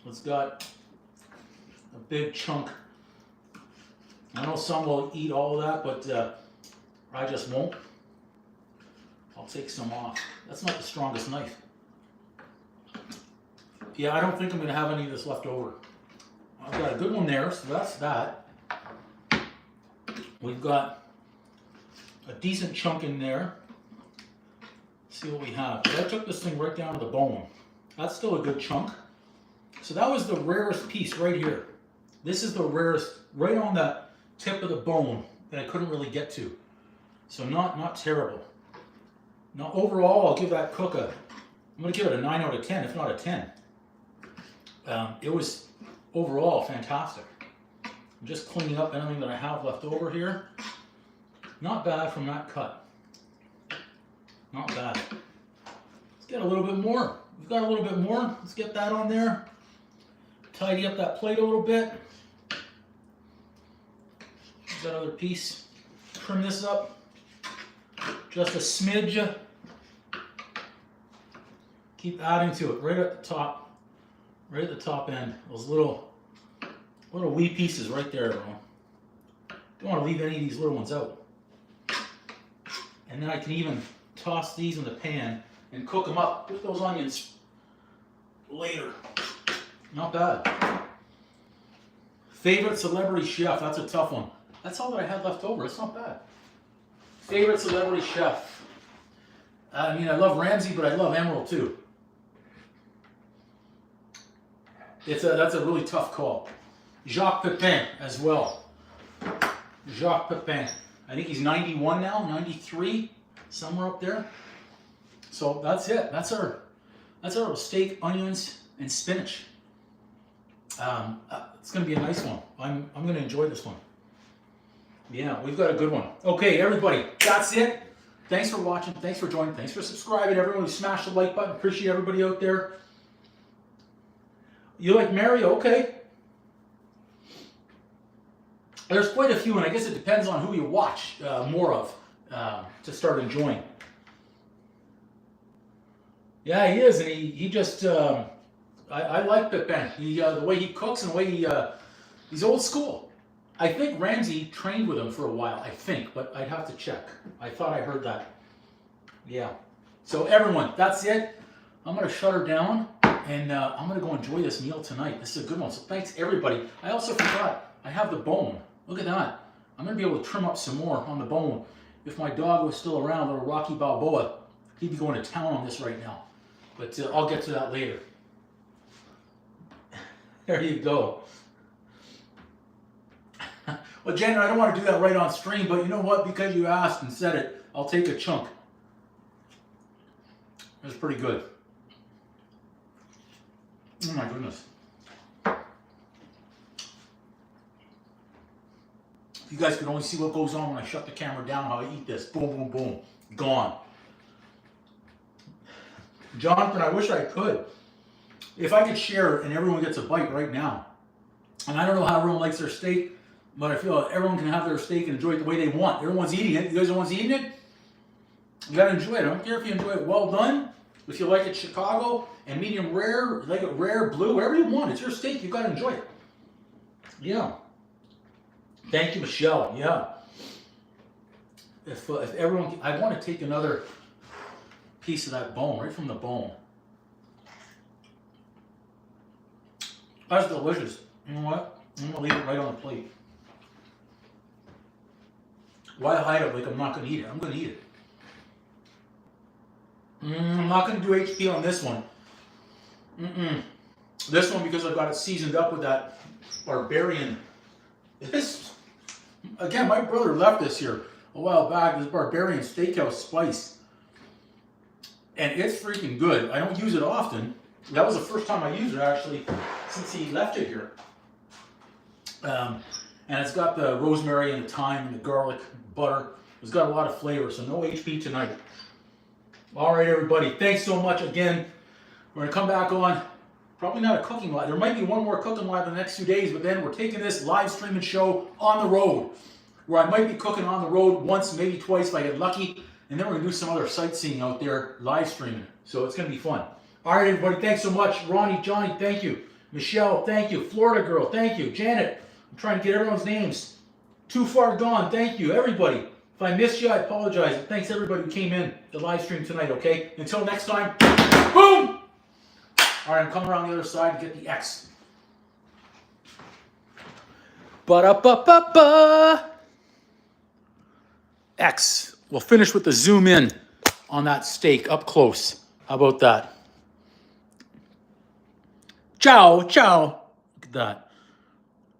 It's got a big chunk. I know some will eat all of that, but I just won't. I'll take some off. That's not the strongest knife. Yeah, I don't think I'm going to have any of this left over. I've got a good one there, so that's that. We've got a decent chunk in there. Let's see what we have. I took this thing right down to the bone. That's still a good chunk. So that was the rarest piece right here. This is the rarest, right on the tip of the bone that I couldn't really get to. So not terrible. Now overall, I'll give that cook I'm going to give it a 9 out of 10, if not a 10. It was overall fantastic. I'm just cleaning up anything that I have left over here. Not bad from that cut. Not bad. Let's get a little bit more. We've got a little bit more. Let's get that on there. Tidy up that plate a little bit. That other piece. Trim this up. Just a smidge. Keep adding to it right at the top. Right at the top end. Those little wee pieces right there, everyone. Don't want to leave any of these little ones out. And then I can even toss these in the pan and cook them up with those onions later. Not bad. Favorite celebrity chef, that's a tough one. That's all that I had left over, it's not bad. Favorite celebrity chef. I mean, I love Ramsey, but I love Emerald too. That's a really tough call. Jacques Pepin as well. Jacques Pepin. I think he's 91 now, 93, somewhere up there. So that's it. That's our steak, onions, and spinach. It's going to be a nice one. I'm going to enjoy this one. Yeah, we've got a good one. Okay, everybody, that's it. Thanks for watching. Thanks for joining. Thanks for subscribing. Everyone who smashed the like button. Appreciate everybody out there. You like Mario? Okay. There's quite a few, and I guess it depends on who you watch more of to start enjoying. Yeah, he is, and he just I like Pepin. The way he cooks and the way he's old school. I think Ramsey trained with him for a while. I think, but I'd have to check. I thought I heard that. Yeah. So everyone, that's it. I'm gonna shut her down, and I'm gonna go enjoy this meal tonight. This is a good one. So thanks everybody. I also forgot I have the bone. Look at that. I'm going to be able to trim up some more on the bone. If my dog was still around, little Rocky Balboa, he'd be going to town on this right now. But I'll get to that later. There you go. Well, Jen, I don't want to do that right on stream, but you know what? Because you asked and said it, I'll take a chunk. That's pretty good. Oh my goodness. If you guys could only see what goes on when I shut the camera down, how I eat this. Boom, boom, boom. Gone. Jonathan, I wish I could. If I could share and everyone gets a bite right now. And I don't know how everyone likes their steak, but I feel like everyone can have their steak and enjoy it the way they want. Everyone's eating it. You guys are the ones eating it? You got to enjoy it. I don't care if you enjoy it well done, if you like it Chicago and medium rare, like it rare, blue, whatever you want. It's your steak. You got to enjoy it. Yeah. Thank you, Michelle. Yeah. If everyone, I want to take another piece of that bone, right from the bone. That's delicious. You know what? I'm going to leave it right on the plate. Why hide it like I'm not going to eat it? I'm going to eat it. I'm not going to do HP on this one. This one because I've got it seasoned up with that barbarian. Again, my brother left this here a while back, this barbarian steakhouse spice. And it's freaking good. I don't use it often. That was the first time I used it, actually, since he left it here. And it's got the rosemary and the thyme and the garlic, butter. It's got a lot of flavor, so no HP tonight. All right, everybody. Thanks so much again. We're going to come back on. Probably not a cooking live. There might be one more cooking live in the next few days, but then we're taking this live streaming show on the road, where I might be cooking on the road once, maybe twice if I get lucky, and then we're going to do some other sightseeing out there live streaming. So it's going to be fun. All right, everybody, thanks so much. Ronnie, Johnny, thank you. Michelle, thank you. Florida Girl, thank you. Janet, I'm trying to get everyone's names. Too Far Gone, thank you. Everybody, if I missed you, I apologize. Thanks everybody who came in the live stream tonight, okay? Until next time, boom! All right, I'm coming around the other side to get the X. Ba-da-ba-ba-ba. X. We'll finish with the zoom in on that steak up close. How about that? Ciao, ciao. Look at that.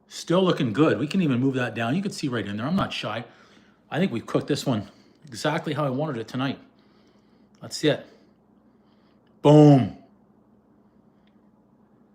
Still looking good. We can even move that down. You can see right in there. I'm not shy. I think we've cooked this one exactly how I wanted it tonight. That's it. Boom.